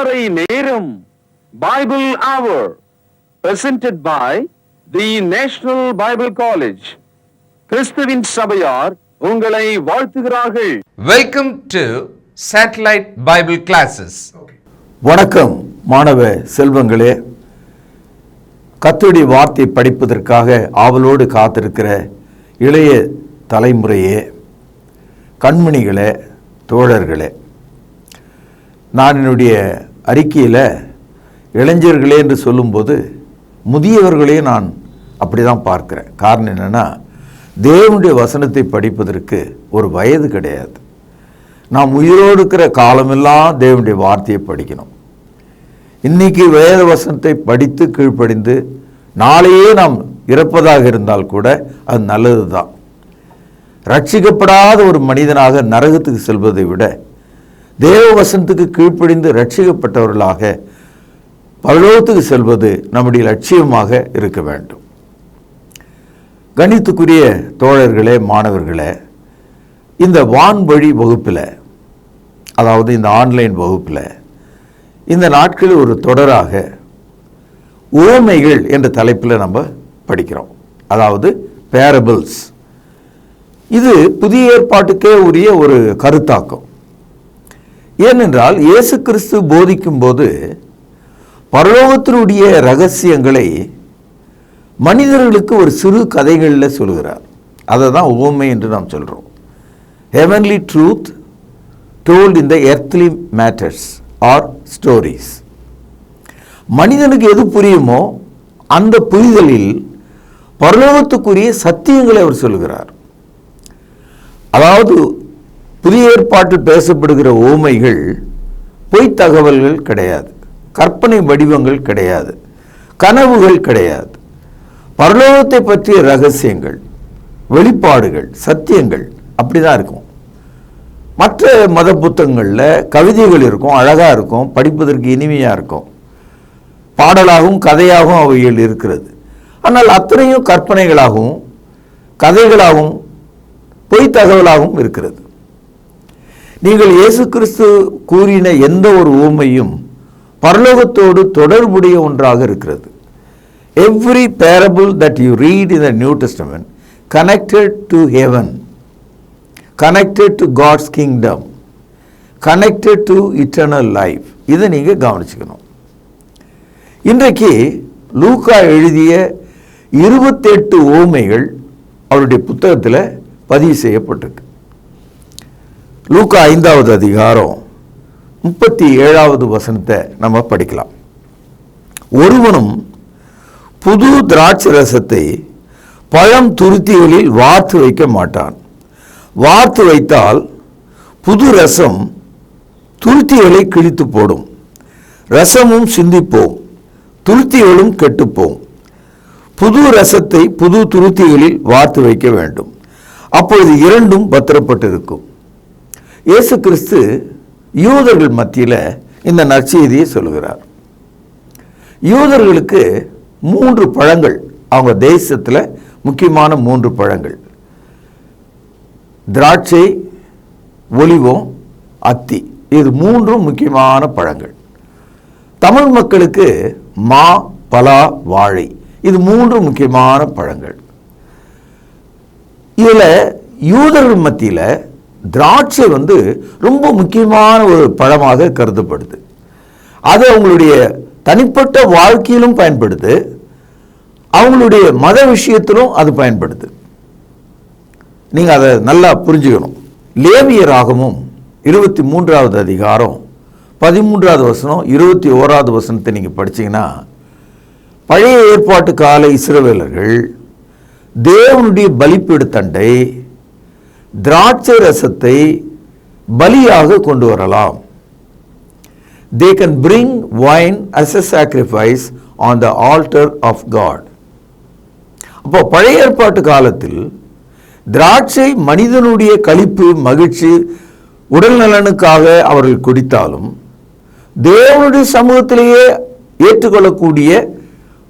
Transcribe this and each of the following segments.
அதிகாலை நேரம் பைபிள் அவர் presented by the National Bible College. கிறிஸ்துவின் சபையார் உங்களை வாழ்த்துகிறார்கள். Welcome to Satellite Bible Classes. வணக்கம் மாணவ செல்வங்களே, கர்த்தருடைய வார்த்தை படிப்பதற்காக ஆவலோடு காத்திருக்கிற இளைய தலைமுறையே, கண்மணிகளே, தோழர்களே, நான் என்னுடைய அறிக்கையில் இளைஞர்களே என்று சொல்லும்போது முதியவர்களே நான் அப்படி தான் பார்க்குறேன். காரணம் என்னென்னா, தேவனுடைய வசனத்தை படிப்பதற்கு ஒரு வயது கிடையாது. நாம் உயிரோடு இருக்கிற காலமெல்லாம் தேவனுடைய வார்த்தையை படிக்கணும். இன்றைக்கி வேத வசனத்தை படித்து கீழ்ப்படிந்து நாளையே நாம் இறப்பதாக இருந்தால் கூட அது நல்லது தான். ரட்சிக்கப்படாத ஒரு மனிதனாக நரகத்துக்கு செல்வதை விட தேவ வசனத்துக்கு கீழ்ப்படிந்து ரட்சிக்கப்பட்டவர்களாக பரலோகத்துக்கு செல்வது நம்முடைய லட்சியமாக இருக்க வேண்டும். கணித்துக்குரிய தோழர்களே, மாணவர்களே, இந்த வான்வழி வகுப்பில், அதாவது இந்த ஆன்லைன் வகுப்பில், இந்த நாட்களில் ஒரு தொடராக உவமைகள் என்ற தலைப்பில் நம்ம படிக்கிறோம். அதாவது பேரபிள்ஸ். இது புதிய ஏற்பாட்டுக்கே உரிய ஒரு கருத்தாக்கம். ஏனென்றால் இயேசு கிறிஸ்து போதிக்கும் போது பரலோகத்தினுடைய ரகசியங்களை மனிதர்களுக்கு ஒரு சிறு கதைகளில் சொல்கிறார். அதை தான் உவமை என்று நாம் சொல்கிறோம். Heavenly truth told in the earthly matters are stories. மனிதனுக்கு எது புரியுமோ அந்த புரிதலில் பரலோகத்துக்குரிய சத்தியங்களை அவர் சொல்கிறார். அதாவது புதிய ஏற்பாட்டில் பேசப்படுகிற உவமைகள் பொய்த் தகவல்கள் கிடையாது, கற்பனை வடிவங்கள் கிடையாது, கனவுகள் கிடையாது. பரலோகத்தை பற்றிய ரகசியங்கள், வெளிப்பாடுகள், சத்தியங்கள் அப்படி தான் இருக்கும். மற்ற மத புத்தகங்களில் கவிதைகள் இருக்கும், அழகாக இருக்கும், படிப்பதற்கு இனிமையாக இருக்கும், பாடலாகவும் கதையாகவும் அவைகள் இருக்கிறது. ஆனால் அத்தனையும் கற்பனைகளாகவும் கதைகளாகவும் பொய்த் தகவலாகவும் இருக்கிறது. நீங்கள் இயேசு கிறிஸ்து கூறின எந்த ஒரு உவமையும் பரலோகத்தோடு தொடர்புடைய ஒன்றாக இருக்கிறது. Every parable that you read in the New Testament connected to heaven, connected to God's kingdom, connected to eternal life. இதை நீங்கள் கவனிச்சுக்கணும். இன்றைக்கு லூக்கா எழுதிய 28 உவமைகள் அவருடைய புத்தகத்தில் பதிவு செய்யப்பட்டிருக்கு. லூக்கா 5வது அதிகாரம் 37வது வசனத்தை நம்ம படிக்கலாம். ஒருவனும் புது திராட்சை ரசத்தை பழம் துருத்திகளில் வார்த்து வைக்க மாட்டான். வார்த்து வைத்தால் புது ரசம் துருத்திகளை கிழித்து போடும், ரசமும் சிந்திப்போம், துருத்திகளும் கெட்டுப்போம். புது ரசத்தை புது துருத்திகளில் வார்த்து வைக்க வேண்டும், அப்பொழுது இரண்டும் பத்திரப்பட்டிருக்கும். இயேசு கிறிஸ்து யூதர்கள் மத்தியில் இந்த நற்செய்தியை சொல்கிறார். யூதர்களுக்கு 3 பழங்கள், அவங்க தேசத்தில் முக்கியமான 3 பழங்கள், திராட்சை, ஒலிவம், அத்தி. இது 3ம் முக்கியமான பழங்கள். தமிழ் மக்களுக்கு மா, பலா, வாழை, இது 3 முக்கியமான பழங்கள். இதில் யூதர்கள் மத்தியில் திராட்சை ரொம்ப முக்கியமான ஒரு பழமாக கருதப்படுது. அது அவங்களுடைய தனிப்பட்ட வாழ்க்கையிலும் பயன்படுது, அவங்களுடைய மத விஷயத்திலும் அது பயன்படுது. நீங்கள் அதை நல்லா புரிஞ்சுக்கணும். லேவியராகமும் 23வது அதிகாரம் 13வது வசனம் 21வது வசனத்தை நீங்கள் படிச்சீங்கன்னா, பழைய ஏற்பாட்டு கால இஸ்ரவேலர்கள் தேவனுடைய பலிபீட தண்டை திராட்சை ரசத்தை பலியாக கொண்டு வரலாம். They can bring wine as a sacrifice on the altar of God. அப்போ பழைய ஏற்பாட்டு காலத்தில் திராட்சை மனிதனுடைய களிப்பு, மகிழ்ச்சி, உடல் நலனுக்காக அவர்கள் குடித்தாலும் தேவனுடைய சமூகத்திலேயே ஏற்றுக்கொள்ளக்கூடிய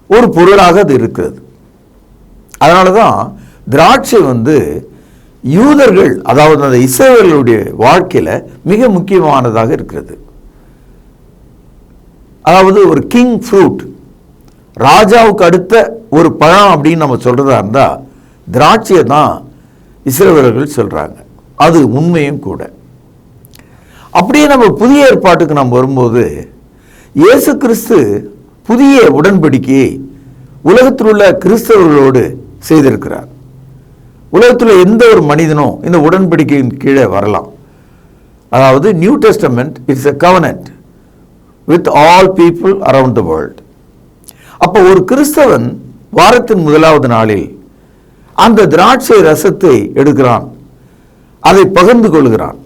ஒரு பொருளாக அது இருக்கிறது. அதனால தான் திராட்சை யூதர்கள், அதாவது அந்த இஸ்ரவேலுடைய வாழ்க்கையில் மிக முக்கியமானதாக இருக்கிறது. அதாவது ஒரு கிங் ஃப்ரூட், ராஜாவுக்கு அடுத்த ஒரு பழம் அப்படின்னு நம்ம சொல்றதா இருந்தா திராட்சையை தான் இஸ்ரவேலர்கள் சொல்றாங்க. அது உண்மையும் கூட. அப்படியே நம்ம புதிய ஏற்பாட்டுக்கு நம்ம வரும்போது இயேசு கிறிஸ்து புதிய உடன்படிக்கையை உலகத்தில் உள்ள கிறிஸ்தவர்களோடு செய்திருக்கிறார். உலகத்தில் எந்த ஒரு மனிதனும் இந்த உடன்படிக்கையின் கீழே வரலாம். அதாவது new testament it's a covenant with all people around the world. அப்போ ஒரு கிறிஸ்தவன் வாரத்தின் முதலாவது நாளில் அந்த திராட்சை ரசத்தை எடுக்கிறான், அதை பகிர்ந்து கொள்கிறான்.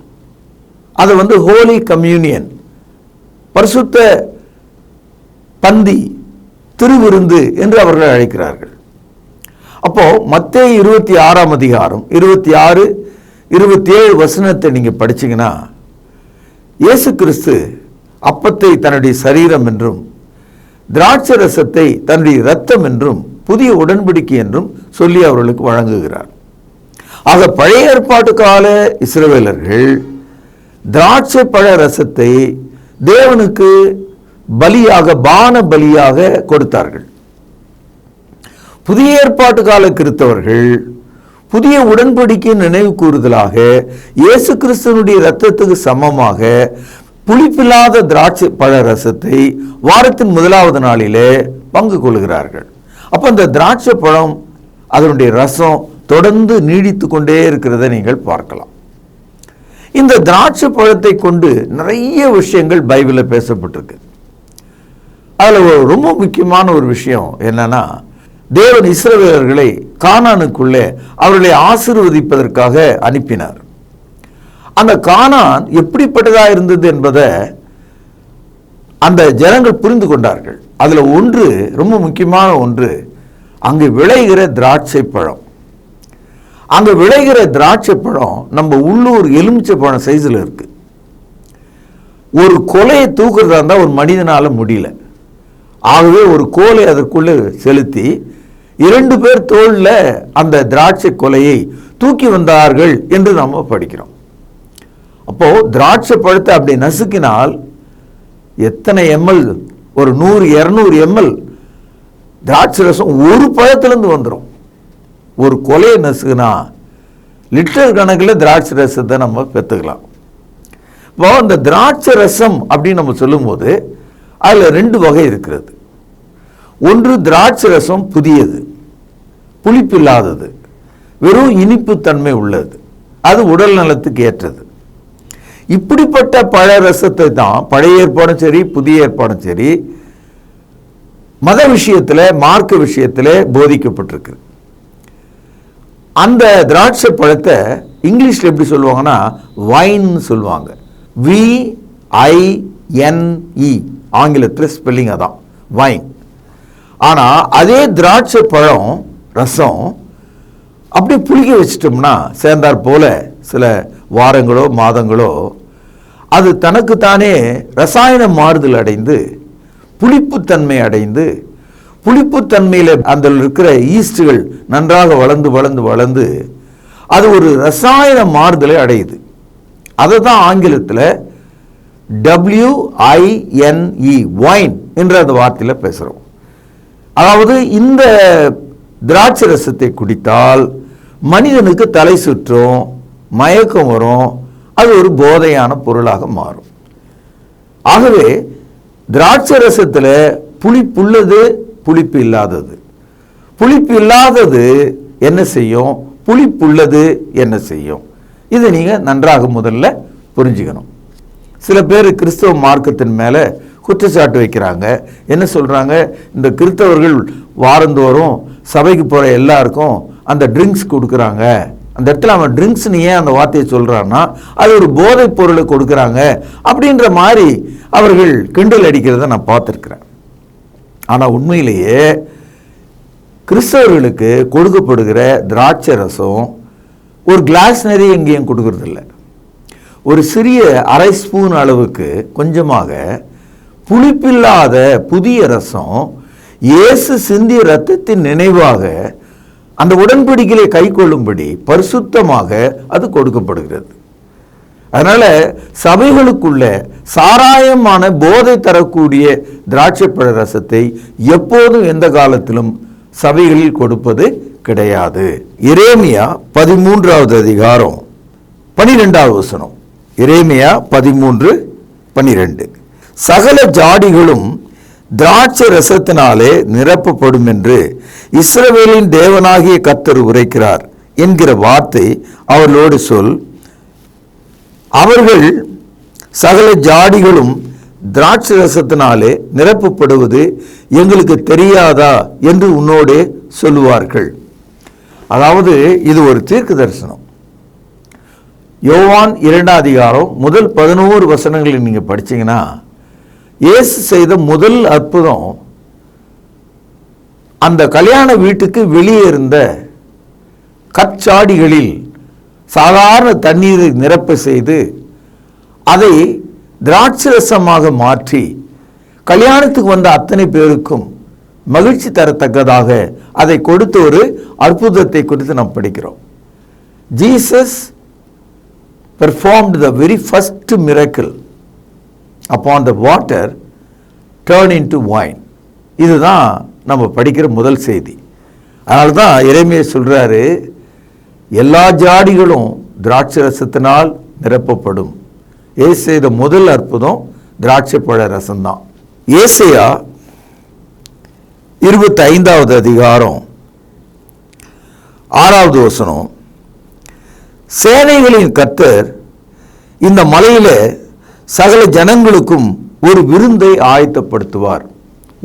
அதை ஹோலி கம்யூனியன், பரிசுத்த பந்தி, திருவிருந்து என்று அவர்கள் அழைக்கிறார்கள். அப்போ மத்தேயு 26 அதிகாரம் 26, 27 வசனத்தை நீங்க படிச்சீங்கன்னா இயேசு கிறிஸ்து அப்பத்தை தன்னுடைய சரீரம் என்றும் திராட்சை ரசத்தை தன்னுடைய இரத்தம் என்றும் புதிய உடன்படிக்கை என்றும் சொல்லி அவர்களுக்கு வழங்குகிறார். ஆக பழைய ஏற்பாட்டு கால இஸ்ரவேலர்கள் திராட்சை பழ ரசத்தை தேவனுக்கு பலியாக, பான பலியாக கொடுத்தார்கள். புதிய ஏற்பாட்டு கால கிறிஸ்தவர்கள் புதிய உடன்படிக்கை நினைவு கூறுதலாக இயேசு கிறிஸ்துவனுடைய இரத்தத்துக்கு சமமாக புளிப்பில்லாத திராட்சை பழ ரசத்தை வாரத்தின் முதலாவது நாளிலே பங்கு கொள்கிறார்கள். அப்போ இந்த திராட்சை பழம், அதனுடைய ரசம் தொடர்ந்து நீடித்து கொண்டே இருக்கிறதை நீங்கள் பார்க்கலாம். இந்த திராட்சை பழத்தை கொண்டு நிறைய விஷயங்கள் பைபிளில் பேசப்பட்டிருக்கு. அதில் ரொம்ப முக்கியமான ஒரு விஷயம் என்னன்னா, தேவன் இஸ்ரவேலர்களை கானானுக்குள்ளே அவர்களை ஆசீர்வதிப்பதற்காக அனுப்பினார். அந்த கானான் எப்படிப்பட்டதா இருந்தது என்பதை அந்த ஜனங்கள் புரிந்து கொண்டார்கள். அதுல ஒன்று, ரொம்ப முக்கியமான ஒன்று, அங்கு விளைகிற திராட்சை பழம். அங்க விளைகிற திராட்சை பழம் நம்ம உள்ளூர் எலுமிச்சை பழம் சைஸ்ல இருக்கு. ஒரு கொலையை தூக்குறதா இருந்தா ஒரு மனிதனால முடியல. ஆகவே ஒரு கோலை அதற்குள்ளே செலுத்தி 2 பேர் தோள்ல அந்த திராட்சை கொலையை தூக்கி வந்தார்கள் என்று நம்ம படிக்கிறோம். அப்போ திராட்சை பழத்தை அப்படி நசுக்கினால் எத்தனை எம்எல், ஒரு 100-200 எம்எல் திராட்சை ரசம் ஒரு பழத்திலிருந்து வந்துடும். ஒரு கொலையை நசுக்குனா லிட்டர் கணக்கில் திராட்சை ரசத்தை நம்ம பெற்றுக்கலாம். இப்போ இந்த திராட்சை ரசம் அப்படின்னு நம்ம சொல்லும்போது அதில் 2 வகை இருக்கிறது. ஒன்று திராட்சை ரசம் புதியது, புளிப்பில்லாதது, வெறும் இனிப்பு தன்மை உள்ளது, அது உடல் நலத்துக்கு ஏற்றது. இப்படிப்பட்ட பழ ரசத்தை தான் பழைய ஏற்பாடும் சரி புதிய ஏற்பாடும் சரி மத விஷயத்தில், மார்க்க விஷயத்தில் போதிக்கப்பட்டிருக்கு. அந்த திராட்சை பழத்தை இங்கிலீஷ்ல எப்படி சொல்லுவாங்கன்னா வைன் சொல்லுவாங்க. VINE, ஆங்கிலத்தில் ஸ்பெல்லிங் அதான் வைன். ஆனா அதே திராட்சை பழம் ரசம் அப்படி புளிக்க வச்சிட்டோம்னா சேர்ந்தாற் போல சில வாரங்களோ மாதங்களோ அது தனக்குத்தானே ரசாயன மாறுதல் அடைந்து புளிப்புத்தன்மை அடைந்து, புளிப்புத்தன்மையில் அந்த இருக்கிற ஈஸ்டுகள் நன்றாக வளர்ந்து வளர்ந்து வளர்ந்து அது ஒரு ரசாயன மாறுதலை அடையுது. அதை தான் ஆங்கிலத்தில் WINE, வைன் என்ற அந்த வார்த்தையில் பேசுகிறோம். அதாவது இந்த திராட்சை ரசத்தை குடித்தால் மனிதனுக்கு தலை சுற்றும், மயக்கம் வரும், அது ஒரு போதையான பொருளாக மாறும். ஆகவே திராட்சை ரசத்தில் புளிப்புள்ளது, புளிப்பு இல்லாதது. புளிப்பு இல்லாதது என்ன செய்யும், புளிப்புள்ளது என்ன செய்யும், இதை நீங்கள் நன்றாக முதல்ல புரிஞ்சுக்கணும். சில பேர் கிறிஸ்தவ மார்க்கத்தின் மேலே குற்றச்சாட்டு வைக்கிறாங்க. என்ன சொல்கிறாங்க, இந்த கிறிஸ்தவர்கள் வாரந்தோறும் சபைக்கு போகிற எல்லாருக்கும் அந்த ட்ரிங்க்ஸ் கொடுக்குறாங்க. அந்த இடத்துல அவன் ட்ரிங்க்ஸ்னு ஏன் அந்த வார்த்தையை சொல்கிறான்னா அது ஒரு போதைப் பொருளை கொடுக்குறாங்க அப்படின்ற மாதிரி அவர்கள் கிண்டல் அடிக்கிறத நான் பார்த்துருக்குறேன். ஆனால் உண்மையிலேயே கிறிஸ்தவர்களுக்கு கொடுக்கப்படுகிற திராட்சை ரசம் ஒரு கிளாஸ் நிறைய எங்கேயும் கொடுக்கறதில்ல. ஒரு சிறிய அரை ஸ்பூன் அளவுக்கு கொஞ்சமாக புளிப்பில்லாத புதிய ரசம் இயேசு சிந்திய இரத்தத்தின் நினைவாக அந்த உடன்படிக்கையை கை கொள்ளும்படி பரிசுத்தமாக அது கொடுக்கப்படுகிறது. அதனால சபைகளுக்குள்ள சாராயமான போதை தரக்கூடிய திராட்சை பழ ரசத்தை எப்போதும் எந்த காலத்திலும் சபைகளில் கொடுப்பது கிடையாது. எரேமியா 13வது அதிகாரம் 12வது வசனம். எரேமியா 13:12. சகல ஜாடிகளும் திராட்சை ரசத்தினாலே நிரப்பப்படும் என்று இஸ்ரவேலின் தேவனாகிய கர்த்தர் உரைக்கிறார் என்கிற வார்த்தை அவர்களோடு சொல். அவர்கள் சகல ஜாடிகளும் திராட்சை ரசத்தினாலே நிரப்பப்படுவது எங்களுக்கு தெரியாதா என்று உன்னோடே சொல்லுவார்கள். அதாவது இது ஒரு தீர்க்க தரிசனம். யோவான் 2ஆம் அதிகாரம் முதல் 11 வசனங்களை நீங்க படிச்சீங்கன்னா, இயேசு செய்த முதல் அற்புதம் அந்த கல்யாண வீட்டுக்கு வெளியே இருந்த கற்சாடிகளில் சாதாரண தண்ணீரை நிரப்ப செய்து அதை திராட்சரசமாக மாற்றி கல்யாணத்துக்கு வந்த அத்தனை பேருக்கும் மகிழ்ச்சி தரத்தக்கதாக அதை கொடுத்த ஒரு அற்புதத்தை குறித்து நாம் படிக்கிறோம். Jesus performed the very first miracle upon the water turned into wine. இதுதான் நம்ம படிக்கிற முதல் செய்தி. அதனால தான் எரேமியா சொல்றாரு, எல்லா ஜாடிகளும் திராட்சை ரசத்தினால் நிரப்பப்படும். இயேசு செய்த முதல் அற்புதம் திராட்சை பழ ரசம்தான். ஏசாயா 25வது அதிகாரம் 6வது வசனம். சேனைகளின் கர்த்தர் இந்த மலையில சகல ஜனங்களுக்கும் ஒரு விருந்தை ஆயத்தப்படுத்துவார்.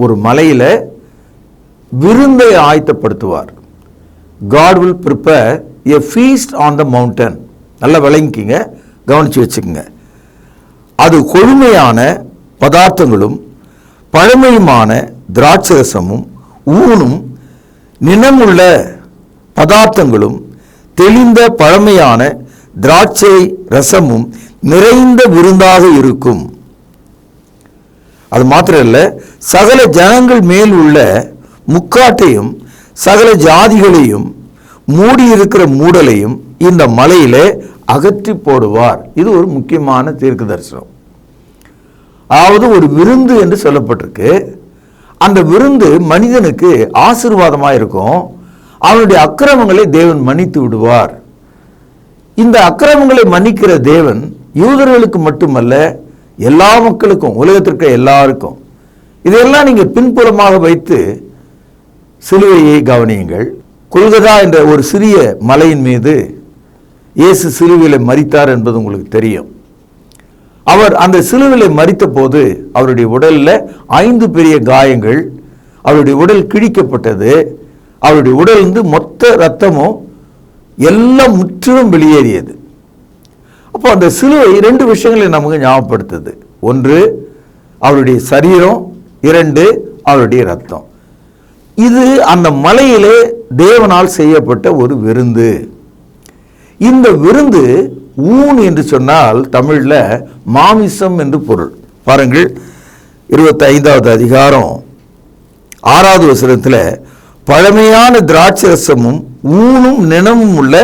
ஒரு மலையில விருந்தை ஆயத்தப்படுத்துவார். God will prepare a feast on the mountain. நல்லா விளங்கிக்கிங்க, கவனிச்சு வச்சுக்கோங்க. அது கொழுமையான பதார்த்தங்களும் பழமையுமான திராட்சரசமும் ஊனும் நினமுள்ள பதார்த்தங்களும் தெளிந்த பழமையான திராட்சை ரசமும் நிறைந்த விருந்தாக இருக்கும். அது மாத்திரம் இல்ல, சகல ஜனங்கள் மேல் உள்ள முக்காட்டையும் சகல ஜாதிகளையும் மூடியிருக்கிற மூடலையும் இந்த மலையிலே அகற்றி போடுவார். இது ஒரு முக்கியமான தீர்க்க தரிசனம். அதாவது ஒரு விருந்து என்று சொல்லப்பட்டிருக்கு. அந்த விருந்து மனிதனுக்கு ஆசீர்வாதமாக இருக்கும். அவனுடைய அக்கிரமங்களை தேவன் மன்னித்து விடுவார். இந்த அக்கிரமங்களை மன்னிக்கிற தேவன் யூதர்களுக்கு மட்டுமல்ல, எல்லா மக்களுக்கும், உலகத்திற்கு எல்லாருக்கும். இதெல்லாம் நீங்க பின்புறமாக வைத்து சிலுவையை கவனியுங்கள். கொல்கதா என்ற ஒரு சிறிய மலையின் மீது இயேசு சிலுவையில் மரித்தார் என்பது உங்களுக்கு தெரியும். அவர் அந்த சிலுவையில் மரித்த போது அவருடைய உடலில் 5 பெரிய காயங்கள், அவருடைய உடல் கிழிக்கப்பட்டது, அவருடைய உடலிருந்து மொத்த இரத்தமும் எல்லாம் முற்றிலும் வெளியேறியது. அப்போ அந்த சிலுவை 2 விஷயங்களை நமக்கு ஞாபகப்படுத்துது. ஒன்று அவருடைய சரீரம், 2 அவருடைய இரத்தம். இது அந்த மலையிலே தேவனால் செய்யப்பட்ட ஒரு விருந்து. இந்த விருந்து ஊன் என்று சொன்னால் தமிழ்ல மாமிசம் என்று பொருள். பாருங்கள், 25வது அதிகாரம் 6வது வசனத்தில் பழமையான திராட்சரசமும் ஊனும் நினமும் உள்ள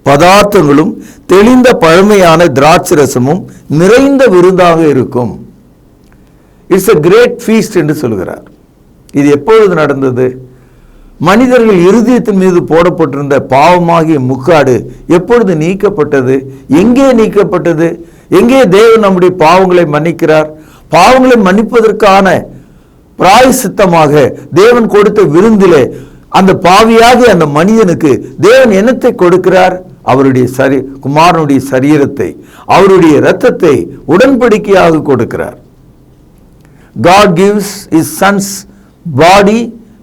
பதார்த்தங்களும் தெளிந்த பழமையான திராட்சரசமும் நிறைந்த விருந்தாக இருக்கும். இட்ஸ் a great feast என்று சொல்கிறார். இது எப்பொழுது நடந்தது? மனிதர்கள் இருதயத்தின் மீது போடப்பட்டிருந்த பாவமாகிய முக்காடு எப்பொழுது நீக்கப்பட்டது? எங்கே நீக்கப்பட்டது? எங்கே தேவன் நம்முடைய பாவங்களை மன்னிக்கிறார்? பாவங்களை மன்னிப்பதற்கான பிராயசித்தமாக தேவன் கொடுத்த விருந்திலே அந்த பாவியாகிய அந்த மனிதனுக்கு தேவன் என்னத்தை கொடுக்கிறார்? அவருடைய குமாரனுடைய சரீரத்தை, அவருடைய இரத்தத்தை உடன்படிக்கையாக கொடுக்கிறார். God gives his son's body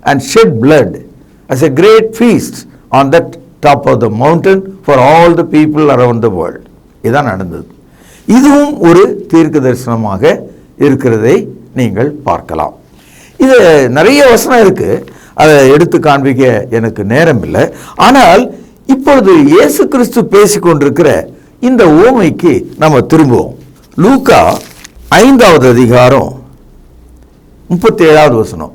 and shed blood as a great feast on that top of the mountain for all the people around the world. இதான் நடந்தது. இதுவும் ஒரு தீர்க்க தரிசனமாக இருக்கிறதை நீங்கள் பார்க்கலாம். இது நிறைய வசனம் இருக்கு, அதை எடுத்து காண்பிக்க எனக்கு நேரம் இல்லை. ஆனால் இப்பொழுது இயேசு கிறிஸ்து பேசிக்கொண்டிருக்கிற இந்த ஓமைக்கு நம்ம திரும்புவோம். லூக்கா 5வது அதிகாரம் 37வது வசனம்.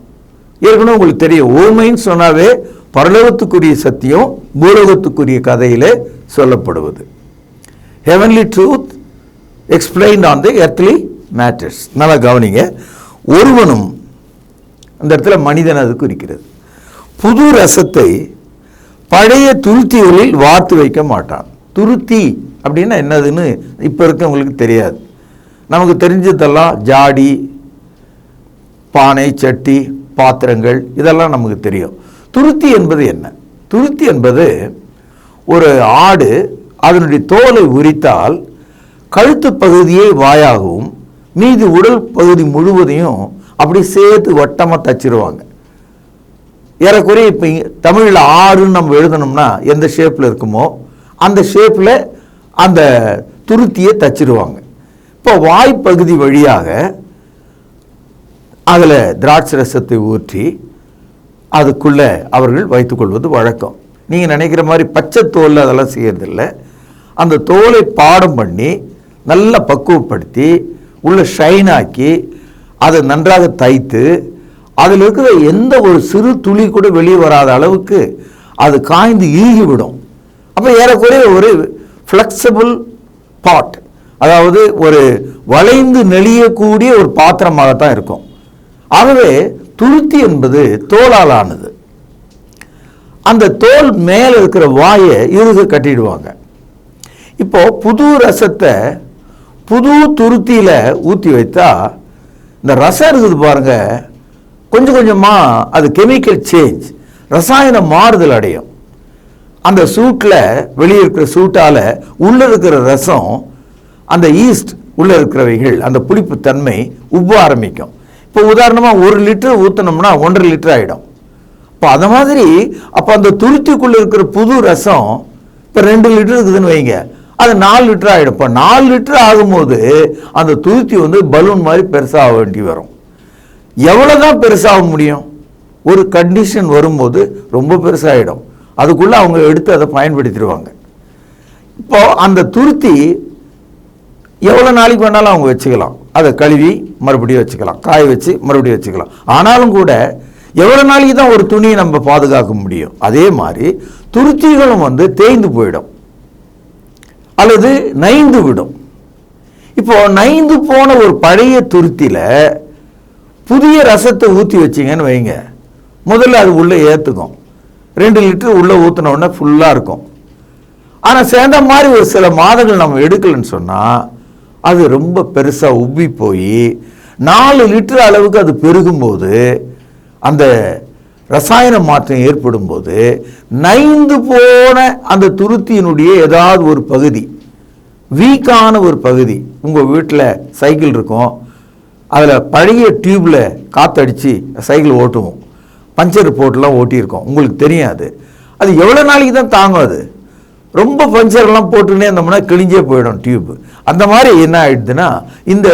ஏற்கனவே உங்களுக்கு தெரியும், ஓமைன்னு சொன்னாவே பரலோகத்துக்குரிய சத்தியம் பூலோகத்துக்குரிய கதையிலே சொல்லப்படுவது. Heavenly truth explained on the earthly matters. நல்லா கவனிங்க. ஒருவனும் அந்த இடத்துல மனிதன் அது குறிக்கிறது. புது ரசத்தை பழைய துருத்திகளில் வார்த்து வைக்க மாட்டான். துருத்தி அப்படின்னா என்னதுன்னு இப்போ இருக்கவங்களுக்கு தெரியாது. நமக்கு தெரிஞ்சதெல்லாம் ஜாடி, பானை, சட்டி, பாத்திரங்கள், இதெல்லாம் நமக்கு தெரியும். துருத்தி என்பது என்ன? துருத்தி என்பது ஒரு ஆடு அதனுடைய தோலை உரித்தால் கழுத்து பகுதியை வாயாகவும் மீதி உடல் பகுதி முழுவதையும் அப்படி சேர்த்து வட்டமாக தச்சிருவாங்க. ஏறக்குறைய இப்போ தமிழில் ஆடுன்னு நம்ம எழுதணும்னா எந்த ஷேப்பில் இருக்குமோ அந்த ஷேப்பில் அந்த துருத்தியை தச்சிருவாங்க. இப்போ வாய்ப்பகுதி வழியாக அதில் திராட்சை ரசத்தை ஊற்றி அதுக்குள்ளே அவர்கள் வைத்துக்கொள்வது வழக்கம். நீங்கள் நினைக்கிற மாதிரி பச்சை தோல் அதெல்லாம் செய்யறதில்ல. அந்த தோலை பாடம் பண்ணி நல்லா பக்குவப்படுத்தி உள்ள ஷைனாக்கி அதை நன்றாக தைத்து அதில் இருக்கிற எந்த ஒரு சிறு துளி கூட வெளியே வராத அளவுக்கு அது காய்ந்து இறுகிவிடும். அப்போ ஏறக்குறைய ஒரு ஃப்ளெக்சிபிள் பாட், அதாவது ஒரு வளைந்து நெளியக்கூடிய ஒரு பாத்திரமாகத்தான் இருக்கும். ஆகவே துருத்தி என்பது தோலால் ஆனது. அந்த தோல் மேலே இருக்கிற வாயை இறுக கட்டிடுவாங்க. இப்போ புது ரசத்தை புது துருத்தியில் ஊற்றி வைத்தா இந்த ரசம் இருக்குது பாருங்க, கொஞ்சம் கொஞ்சமாக அது கெமிக்கல் சேஞ்ச், ரசாயன மாறுதல் அடையும். அந்த சூட்டில் வெளியே இருக்கிற சூட்டால் உள்ளே இருக்கிற ரசம், அந்த ஈஸ்ட் உள்ளே இருக்கிறவைகள், அந்த புளிப்பு தன்மை உப்ப ஆரம்பிக்கும். இப்போ உதாரணமாக 1 லிட்டர் ஊற்றினோம்னா 1.5 லிட்டர் ஆகிடும். இப்போ அது மாதிரி அப்போ அந்த துருத்திக்குள்ளே இருக்கிற புது ரசம் இப்போ 2 லிட்டர் இருக்குதுன்னு வைங்க, அது 4 லிட்டர் ஆகிடும். இப்போ 4 லிட்டர் ஆகும்போது அந்த துருத்தி வந்து பலூன் மாதிரி பெருசாக வேண்டி வரும். எவ்வளோதான் பெருசாக முடியும்? ஒரு கண்டிஷன் வரும்போது ரொம்ப பெருசாகிடும். அதுக்குள்ளே அவங்க எடுத்து அதை பயன்படுத்திடுவாங்க. இப்போ அந்த துருத்தி எவ்வளோ நாளைக்கு வேணாலும் அவங்க வச்சுக்கலாம். அதை கழுவி மறுபடியும் வச்சுக்கலாம், காய வச்சு மறுபடியும் வச்சுக்கலாம். ஆனாலும் கூட எவ்வளோ நாளைக்கு தான் ஒரு துணியை நம்ம பாதுகாக்க முடியும்? அதே மாதிரி துருத்திகளும் வந்து தேய்ந்து போயிடும் அல்லது நைந்து விடும். இப்போ நைந்து போன ஒரு பழைய துருத்தியில் புதிய ரசத்தை ஊற்றி வச்சிங்கன்னு வைங்க, முதல்ல அது உள்ளே ஏற்றுக்கும். 2 லிட்டர் உள்ளே ஊற்றினோடனே ஃபுல்லாக இருக்கும். ஆனால் சேர்ந்த மாதிரி ஒரு சில மாதங்கள் நம்ம எடுக்கலைன்னு சொன்னால் அது ரொம்ப பெருசாக உப்பி போய் 4 லிட்டர் அளவுக்கு அது பெருகும்போது, அந்த ரசாயன மாற்றம் ஏற்படும் போது நைந்து போன அந்த துருத்தியினுடைய ஏதாவது ஒரு பகுதி, வீக்கான ஒரு பகுதி, உங்கள் வீட்டில் சைக்கிள் இருக்கும், அதில் பழைய டியூப்பில் காற்றடிச்சு சைக்கிள் ஓட்டுவோம், பஞ்சர் போட்டுலாம் ஓட்டியிருக்கோம், உங்களுக்கு தெரியாது. அது எவ்வளோ நாளைக்கு தான் தாங்கும்? அது ரொம்ப பஞ்சர்லாம் போட்டுன்னே இருந்தோம்னா கிழிஞ்சே போயிடும் டியூப். அந்த மாதிரி என்ன ஆயிடுதுன்னா, இந்த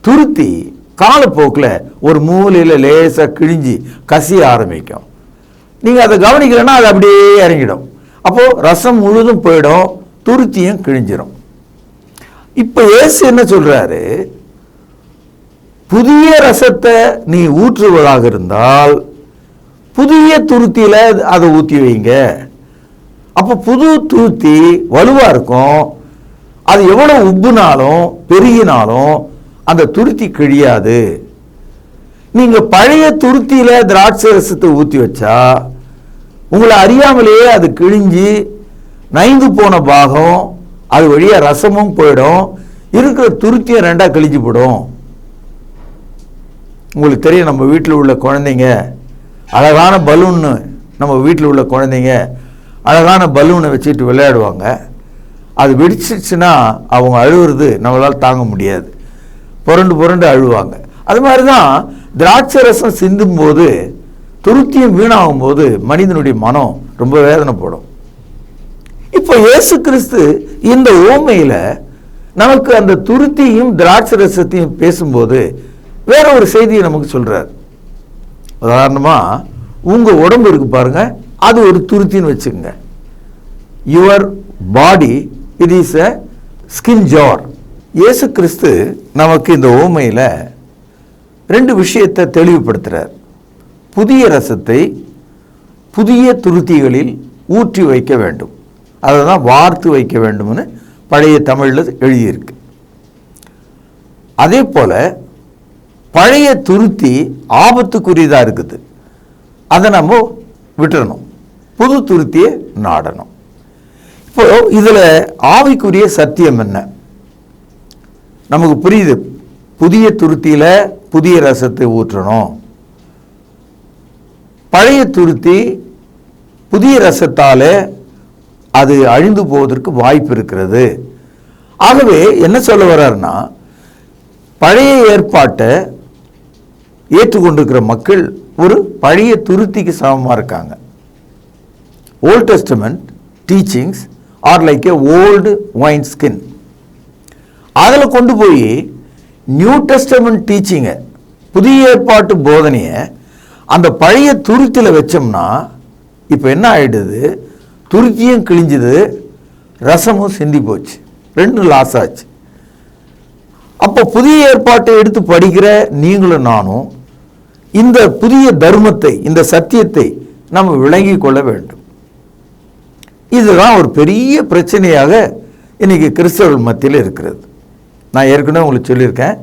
துருத்தி காலப்போக்கில் ஒரு மூலையில் லேசாக கிழிஞ்சி கசிய ஆரம்பிக்கும். நீங்கள் அதை கவனிக்கலைன்னா அது அப்படியே இறங்கிடும். அப்போது ரசம் முழுதும் போயிடும், துருத்தியும் கிழிஞ்சிடும். இப்போ இயேசு என்ன சொல்கிறாரு? புதிய ரசத்தை நீ ஊற்றுவதாக இருந்தால் புதிய துருத்தியில் அதை ஊற்றி வைங்க. அப்போ புது துருத்தி வலுவாக இருக்கும். அது எவ்வளோ உப்புனாலும் பெருகினாலும் அந்த துருத்தி கிழியாது. நீங்கள் பழைய துருத்தியில் திராட்சை ரசத்தை ஊற்றி வச்சா உங்களை அறியாமலேயே அது கிழிஞ்சி நைந்து போன பாகம் அது வழியாக ரசமும் போயிடும், இருக்கிற துருத்தியை 2ஆக கிழிஞ்சு போடும். உங்களுக்கு தெரியும், நம்ம வீட்டில் உள்ள குழந்தைங்க அழகான பலூன்னு, நம்ம வீட்டில் உள்ள குழந்தைங்க அழகான பலூனை வச்சுட்டு விளையாடுவாங்க. அது வெடிச்சிடுச்சுன்னா அவங்க அழுவுறது நம்மளால் தாங்க முடியாது, புரண்டு புரண்டு அழுவாங்க. அது மாதிரி தான் திராட்சை ரசம் சிந்தும் போது துருத்தியும் வீணாகும் போது மனிதனுடைய மனம் ரொம்ப வேதனைப்படும். இப்போ இயேசு கிறிஸ்து இந்த ஓமையில் நமக்கு அந்த துருத்தியும் திராட்சை ரசத்தையும் பேசும்போது வேற ஒரு செய்தியை நமக்கு சொல்றார். உதாரணமாக உங்கள் உடம்பு இருக்கு பாருங்க, அது ஒரு துருத்தின்னு வச்சுக்கோங்க. Your body it is a skin jar. இயேசு கிறிஸ்து நமக்கு இந்த ஓமையில் 2 விஷயத்தை தெளிவுபடுத்துகிறார். புதிய ரசத்தை புதிய துருத்திகளில் ஊற்றி வைக்க வேண்டும், அதை தான் வார்த்து வைக்க வேண்டும்னு பழைய தமிழில் எழுதியிருக்கு. அதே போல பழைய துருத்தி ஆபத்துக்குரியதா இருக்குது, அதை நம்ம விட்டுறணும், புது துருத்தியை நாடணும். இப்போ இதுல ஆவிக்குரிய சத்தியம் என்ன நமக்கு புரியுது. புதிய துருத்தியில புதிய ரசத்தை ஊற்றணும், பழைய துருத்தி புதிய ரசத்தால அது அழிந்து போவதற்கு வாய்ப்பு இருக்கிறது. ஆகவே என்ன சொல்ல வர்றாருன்னா, பழைய ஏற்பாட்டை ஏற்றுக்கொண்டிருக்கிற மக்கள் ஒரு பழைய துருத்திக்கு சமமா இருக்காங்க. Old testament teachings are like a old wine skin. அதில் கொண்டு போய் நியூ டெஸ்டமெண்ட் டீச்சிங்கை, புதிய ஏற்பாட்டு போதனையை அந்த பழைய துருத்தியில் வச்சோம்னா இப்போ என்ன ஆயிடுது, துருத்தியும் கிழிஞ்சுது, ரசமும் சிந்தி போச்சு, ரெண்டும் லாஸ் ஆச்சு. அப்போ புதிய ஏற்பாட்டை எடுத்து படிக்கிற நீங்களும் நானும் இந்த புதிய தர்மத்தை, இந்த சத்தியத்தை நம்ம விளங்கி கொள்ள வேண்டும். இதுதான் ஒரு பெரிய பிரச்சனையாக இன்னைக்கு கிறிஸ்தவர்கள் மத்தியில் இருக்கிறது. நான் ஏற்கனவே உங்களுக்கு சொல்லியிருக்கேன்,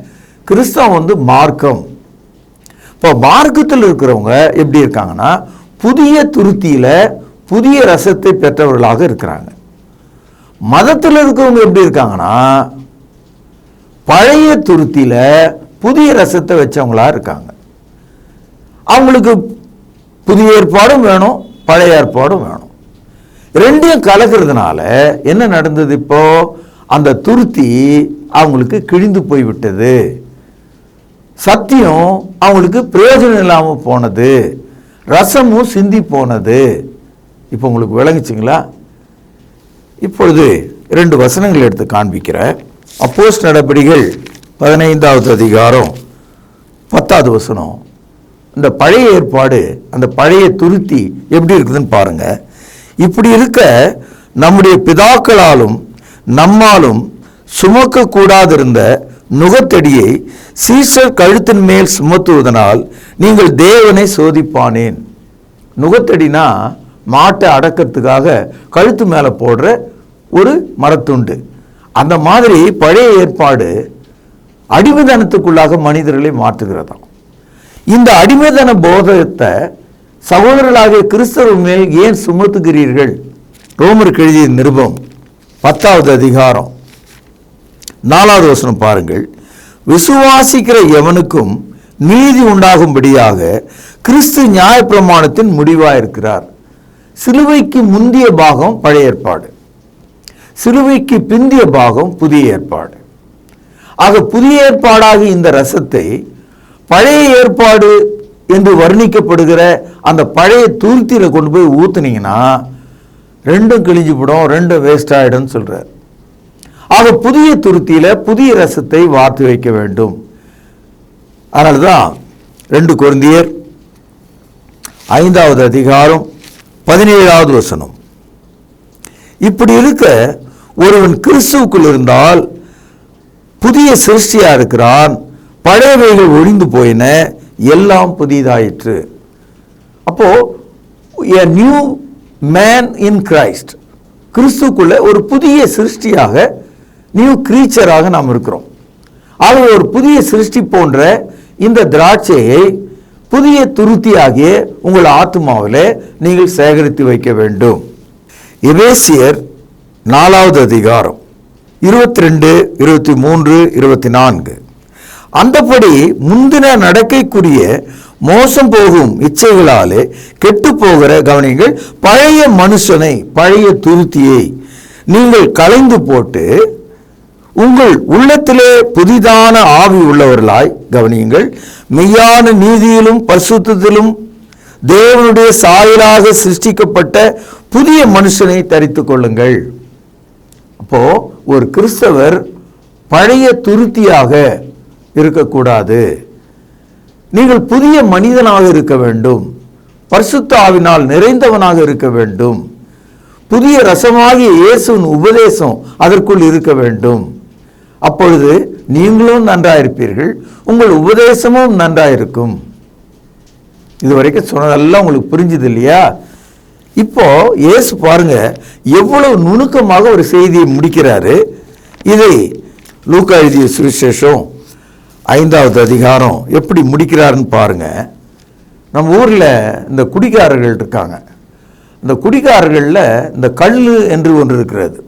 கிறிஸ்தவம் மார்க்கம். இப்போ மார்க்கத்தில் இருக்கிறவங்க எப்படி இருக்காங்கன்னா, புதிய துருத்தியில புதிய ரசத்தை பெற்றவர்களாக இருக்கிறாங்க. மதத்தில் இருக்கிறவங்க எப்படி இருக்காங்கன்னா, பழைய துருத்தியில புதிய ரசத்தை வச்சவங்களா இருக்காங்க. அவங்களுக்கு புதிய ஏற்பாடும் வேணும், பழைய ஏற்பாடும் வேணும். ரெண்டையும் கலக்கிறதுனால என்ன நடந்தது, இப்போ அந்த துருத்தி அவங்களுக்கு கிழிந்து போய்விட்டது, சத்தியம் அவங்களுக்கு பிரயோஜனம் இல்லாமல் போனது, ரசமும் சிந்தி போனது. இப்போ உங்களுக்கு விளங்குச்சுங்களா? இப்பொழுது 2 வசனங்கள் எடுத்து காண்பிக்கிற. அப்போஸ்தலர் நடபடிகள் 15வது அதிகாரம் 10வது வசனம். இந்த பழைய ஏற்பாடு, அந்த பழைய துருத்தி எப்படி இருக்குதுன்னு பாருங்க. இப்படி இருக்க நம்முடைய பிதாக்களாலும் நம்மாலும் சுமக்க கூடாதிருந்த நுகத்தடியை சீசர் கழுத்தின் மேல் சுமத்துவதனால் நீங்கள் தேவனை சோதிப்பானேன். நுகத்தடினா மாட்டை அடக்கிறதுக்காக கழுத்து மேலே போடுற ஒரு மரத்துண்டு. அந்த மாதிரி பழைய ஏற்பாடு அடிமைதனத்துக்குள்ளாக மனிதர்களை மாற்றுகிறதாம். இந்த அடிமைதன போதத்தை சகோதரர்களாகிய கிறிஸ்தவர்கள் மேல் ஏன் சுமத்துகிறீர்கள்? ரோமருக்கு எழுதிய நிருபம் 10வது அதிகாரம் 4வது வசனம் பாருங்கள். விசுவாசிக்கிற எவனுக்கும் நீதி உண்டாகும்படியாக கிறிஸ்து நியாயப்பிரமாணத்தின் முடிவாயிருக்கிறார். சிலுவைக்கு முந்திய பாகம் பழைய ஏற்பாடு, சிலுவைக்கு பிந்திய பாகம் புதிய ஏற்பாடு. ஆக புதிய ஏற்பாடாக இந்த ரசத்தை பழைய ஏற்பாடு என்று வர்ணிக்கப்படுகிற அந்த பழைய துருத்தியில கொண்டு போய் ஊத்துனீங்கன்னா ரெண்டும் கிழிஞ்சு போடும், ரெண்டும் வேஸ்ட் ஆயிடும் சொல்றார். ஆக புதிய துருத்தியில புதிய ரசத்தை வார்த்து வைக்க வேண்டும். அதனால்தான் 2 கொரிந்தியர் 5வது அதிகாரம் 17வது வசனம். இப்படி இருக்க ஒருவன் கிறிஸ்துவுக்குள் இருந்தால் புதிய சிருஷ்டியா இருக்கிறான், பழையவைகள் ஒழிந்து போயின, எல்லாம் புதிதாயிற்று. அப்போ a new man in Christ, கிறிஸ்துக்குள்ள ஒரு புதிய சிருஷ்டியாக, நியூ கிரீச்சராக நாம் இருக்கிறோம். ஆக ஒரு புதிய சிருஷ்டி போன்ற இந்த திராட்சையை புதிய துருத்தியாகிய உங்கள் ஆத்துமாவிலே நீங்கள் சேகரித்து வைக்க வேண்டும். எபேசியர் 4வது அதிகாரம் 22, 23, 24. அந்தபடி முந்தின நடக்கைக்குரிய மோசம் போகும் இச்சைகளாலே கெட்டு போகிற கவனிங்கள், பழைய மனுஷனை, பழைய துருத்தியை நீங்கள் களைந்து போட்டு உங்கள் உள்ளத்திலே புதிதான ஆவி உள்ளவர்களாய் கவனியுங்கள், மெய்யான நீதியிலும் பரிசுத்தத்திலும் தேவனுடைய சாயலாக சிருஷ்டிக்கப்பட்ட புதிய மனுஷனை தரித்துக் கொள்ளுங்கள். அப்போ ஒரு கிறிஸ்தவர் பழைய துருத்தியாக இருக்கக்கூடாது. நீங்கள் புதிய மனிதனாக இருக்க வேண்டும், பரிசுத்த ஆவினால் நிறைந்தவனாக இருக்க வேண்டும். புதிய ரசமாகிய இயேசுவின் உபதேசம் அதற்குள் இருக்க வேண்டும். அப்பொழுது நீங்களும் நன்றாயிருப்பீர்கள், உங்கள் உபதேசமும் நன்றாயிருக்கும். இதுவரைக்கும் சொன்னதெல்லாம் உங்களுக்கு புரிஞ்சுது இல்லையா? இப்போ இயேசு பாருங்க எவ்வளவு நுணுக்கமாக ஒரு செய்தியை முடிக்கிறாரு. இதை லூக்கா எழுதிய சுவிசேஷம் 5வது அதிகாரம் எப்படி முடிக்கிறாருன்னு பாருங்க. நம்ம ஊரில் இந்த குடிகாரர்கள் இருக்காங்க. இந்த குடிகாரர்களில் இந்த கல் என்று ஒன்று இருக்கிறது.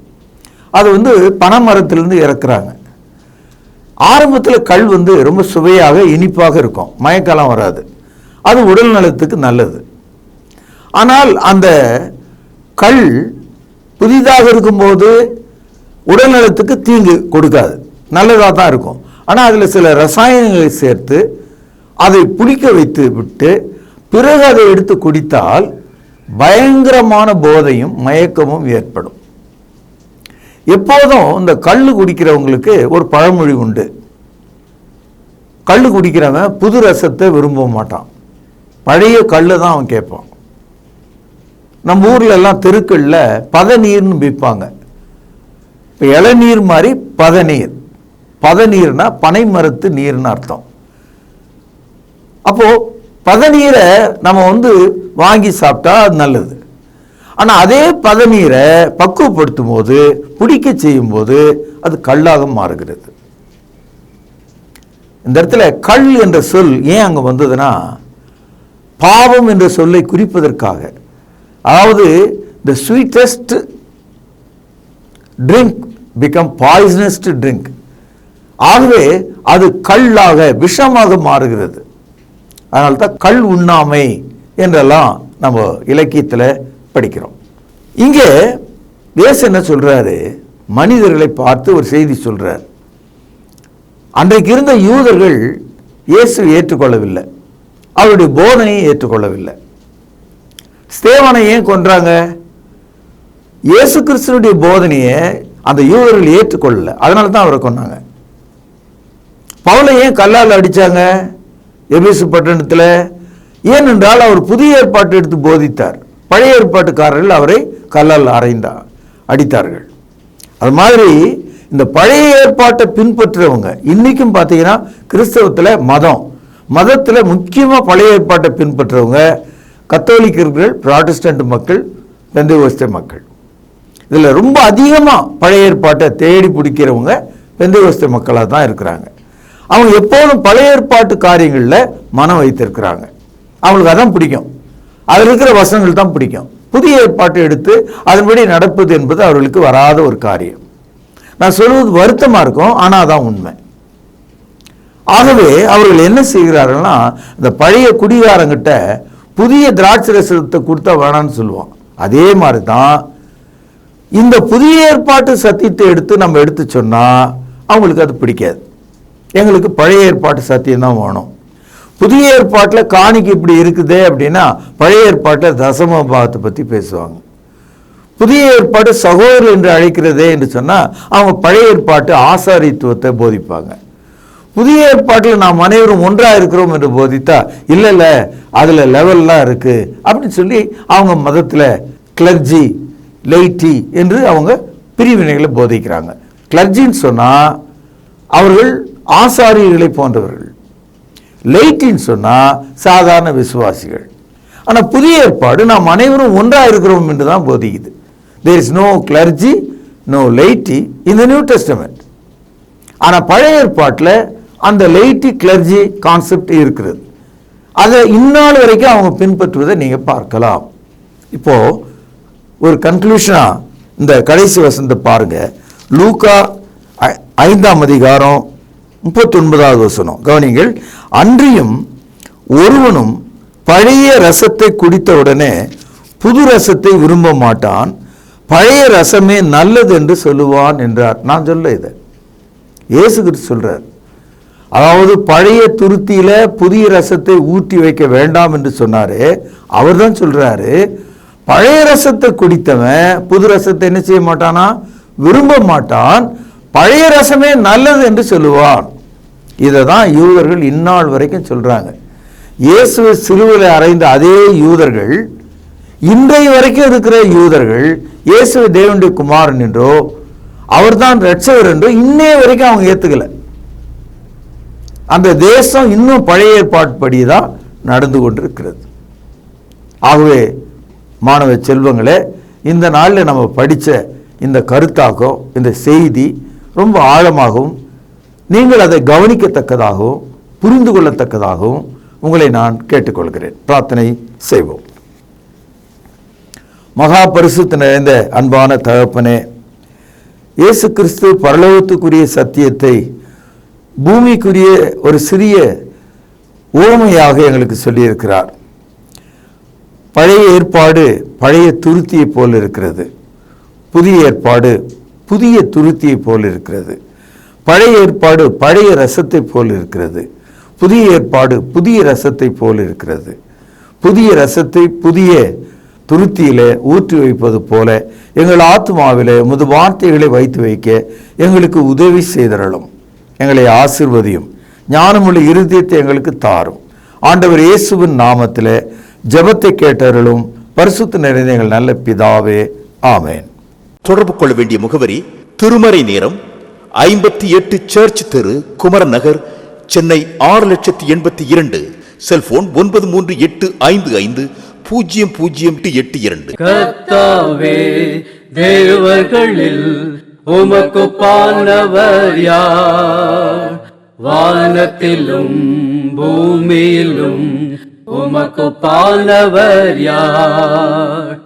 அது பனைமரத்திலிருந்து இறக்குறாங்க. ஆரம்பத்தில் கல் ரொம்ப சுவையாக இனிப்பாக இருக்கும், மயக்கலாம் வராது, அது உடல் நலத்துக்கு நல்லது. ஆனால் அந்த கல் புதிதாக இருக்கும்போது உடல் நலத்துக்கு தீங்கு கொடுக்காது, நல்லதாக தான் இருக்கும். ஆனால் அதில் சில ரசாயனங்களை சேர்த்து அதை புளிக்க வைத்து விட்டு பிறகு அதை எடுத்து குடித்தால் பயங்கரமான போதையும் மயக்கமும் ஏற்படும். எப்போதும் இந்த கல் குடிக்கிறவங்களுக்கு ஒரு பழமொழி உண்டு. கல் குடிக்கிறவன் புது ரசத்தை விரும்ப மாட்டான், பழைய கல் தான் அவன் கேட்பான். நம்ம ஊர்ல எல்லாம் தெருக்களில் பதநீர்னு விற்பாங்க. இப்போ இளநீர் மாதிரி பதநீர். பதநீர்னா பனை மரத்து நீர்னு அர்த்தம். அப்போ பதநீரை நம்ம வாங்கி சாப்பிட்டா அது நல்லது. ஆனால் அதே பதநீரை பக்குவப்படுத்தும் போது, குடிக்க செய்யும் போது அது கல்லாக மாறுகிறது. இந்த இடத்துல கல் என்ற சொல் ஏன் அங்கே வந்ததுன்னா, பாவம் என்ற சொல்லை குறிப்பதற்காக. அதாவது the sweetest drink become poisonous drink. ஆகவே அது கல்லாக விஷமாக மாறுகிறது. அதனால தான் கல் உண்ணாமை என்றெல்லாம் நம்ம இலக்கியத்தில் படிக்கிறோம். இங்கே இயேசு என்ன சொல்றாரு, மனிதர்களை பார்த்து ஒரு செய்தி சொல்றார். அன்றைக்கு இருந்த யூதர்கள் இயேசு ஏற்றுக்கொள்ளவில்லை, அவருடைய போதனையை ஏற்றுக்கொள்ளவில்லை. ஸ்தேவானை ஏன் கொன்றாங்க? இயேசு கிறிஸ்துவுடைய போதனையை அந்த யூதர்கள் ஏற்றுக்கொள்ளல, அதனால தான் அவரை கொன்னாங்க. பவுலை ஏன் கல்லால் அடிச்சாங்க எபேசு பட்டணத்தில்? ஏனென்றால் அவர் புதிய ஏற்பாட்டை எடுத்து போதித்தார். பழைய ஏற்பாட்டுக்காரர்கள் அவரை கல்லால் அடித்தார்கள். அது மாதிரி இந்த பழைய ஏற்பாட்டை பின்பற்றுறவங்க இன்னைக்கும் பார்த்தீங்கன்னா கிறிஸ்தவத்தில் மதத்தில் முக்கியமாக பழைய ஏற்பாட்டை பின்பற்றுறவங்க கத்தோலிக்கர்கள், புராட்டஸ்டன்ட் மக்கள், பெந்தேகோஸ்தே மக்கள். இதில் ரொம்ப அதிகமாக பழைய ஏற்பாட்டை தேடி பிடிக்கிறவங்க பெந்தேகோஸ்தே மக்களாக தான் இருக்கிறாங்க. அவங்க எப்போதும் பழைய ஏற்பாட்டு காரியங்களில் மனம் வைத்திருக்கிறாங்க. அவங்களுக்கு அதான் பிடிக்கும், அதில் இருக்கிற வசனங்கள் தான் பிடிக்கும். புதிய ஏற்பாட்டை எடுத்து அதன்படி நடப்பது என்பது அவர்களுக்கு வராத ஒரு காரியம். நான் சொல்வது வருத்தமாக இருக்கும், ஆனால் அதான் உண்மை. ஆகவே அவர்கள் என்ன செய்கிறார்கள்னா, இந்த பழைய குடிகாரங்கிட்ட புதிய திராட்சை ரசத்தை கொடுத்தா வேணான்னு சொல்லுவான். அதே மாதிரி தான் இந்த புதிய ஏற்பாட்டு சத்தியத்தை நம்ம எடுத்து சொன்னால் அவங்களுக்கு அது பிடிக்காது. எங்களுக்கு பழைய ஏற்பாட்டு சத்தியம் தான் வேணும். புதிய ஏற்பாட்டில் காணிக்கை இப்படி இருக்குதே அப்படின்னா பழைய ஏற்பாட்டில் தசம பாகத்தை பற்றி பேசுவாங்க. புதிய ஏற்பாடு சகோதரர் என்று அழைக்கிறதே என்று சொன்னால் அவங்க பழைய ஏற்பாட்டு ஆசாரித்துவத்தை போதிப்பாங்க. புதிய ஏற்பாட்டில் நாம் அனைவரும் ஒன்றாக இருக்கிறோம் என்று போதித்தா இல்லை அதில் லெவல்லாம் இருக்குது அப்படின்னு சொல்லி அவங்க மதத்தில் கிளர்ஜி, லைட்டி என்று அவங்க பிரிவினைகளை போதிக்கிறாங்க. கிளர்ஜின்னு சொன்னால் அவர்கள் ஆசாரியர்களை போன்றவர்கள், லைட்டின்னு சொன்னால் சாதாரண விசுவாசிகள். ஆனால் புதிய ஏற்பாடு நாம் அனைவரும் ஒன்றாக இருக்கிறோம் என்று தான் போதிக்குது. there is no clergy, no laity in the New Testament. ஆனால் பழைய ஏற்பாட்டில் அந்த லைட்டி கிளர்ஜி கான்செப்ட் இருக்கிறது. அதை இந்நாள் வரைக்கும் அவங்க பின்பற்றுவதை நீங்கள் பார்க்கலாம். இப்போது ஒரு கன்க்ளூஷனாக இந்த கடைசி வசனத்தை பாருங்கள். லூக்கா 5ஆம் அதிகாரம் 39வது வசனம் கவனிங்கள். அன்றியும் ஒருவனும் பழைய ரசத்தை குடித்தவுடனே புது ரசத்தை விரும்ப மாட்டான், பழைய ரசமே நல்லது என்று சொல்லுவான் என்றார். நான் சொல்ல இதை இயேசு கிறிஸ்து சொல்றார். அதாவது பழைய துருத்தியில புதிய ரசத்தை ஊற்றி வைக்க வேண்டாம் என்று சொன்னாரு. அவர் தான் சொல்றாரு, பழைய ரசத்தை குடித்தவன் புது ரசத்தை என்ன செய்ய மாட்டானா, விரும்ப மாட்டான், பழைய ரசமே நல்லது என்று சொல்லுவான். இதை தான் யூதர்கள் இந்நாள் வரைக்கும் சொல்றாங்க. இயேசுவை சிலுவையில் அறைந்த அதே யூதர்கள், இன்றைய வரைக்கும் இருக்கிற யூதர்கள் இயேசுவை தேவனுடைய குமாரன் என்றோ அவர்தான் இரட்சகர் என்றோ இன்னைய வரைக்கும் அவங்க ஏத்துக்கல. அந்த தேசம் இன்னும் பழைய ஏற்பாட்டுப்படி தான் நடந்து கொண்டிருக்கிறது. ஆகவே மாணவ செல்வங்களே, இந்த நாளில் நம்ம படித்த இந்த கருத்தாக்கம், இந்த செய்தி ரொம்ப ஆழமாகவும் நீங்கள் அதை கவனிக்கத்தக்கதாகவும் புரிந்து கொள்ளத்தக்கதாகவும் உங்களை நான் கேட்டுக்கொள்கிறேன். பிரார்த்தனை செய்வோம். மகா பரிசுத்த நிறைந்த அன்பான தகப்பனே, இயேசு கிறிஸ்து பரலோகத்துக்குரிய சத்தியத்தை பூமிக்குரிய ஒரு சிறிய ஓமையாக எங்களுக்கு சொல்லியிருக்கிறார். பழைய ஏற்பாடு பழைய துருத்தியை போல் இருக்கிறது, புதிய ஏற்பாடு புதிய துருத்தியை போல் இருக்கிறது. பழைய ஏற்பாடு பழைய ரசத்தை போல் இருக்கிறது, புதிய ஏற்பாடு புதிய ரசத்தை போல் இருக்கிறது. புதிய ரசத்தை புதிய துருத்தியிலே ஊற்றி வைப்பது போல எங்கள் ஆத்மாவிலே உமது வார்த்தைகளை வைத்து வைக்க எங்களுக்கு உதவி செய்தரலும். எங்களை ஆசீர்வதியும், ஞானமுள்ள இருதயத்தை எங்களுக்கு தாரும். ஆண்டவர் இயேசுவின் நாமத்திலே ஜெபத்தை கேட்டருளும். பரிசுத்த நிறைந்த எங்கள் நல்ல பிதாவே, ஆமென். தொடர்பு கொள்ள வேண்டிய முகவரி: திருமறை நேரம், 58 சர்ச் தெரு, குமரன் நகர், சென்னை 6,82,000. செல்போன் 9385500882. கர்த்தாவே, தேவர்களில் உமக்குப்பானவர் யார்? வானத்திலும் பூமியிலும் உமக்குப்பானவர் யார்?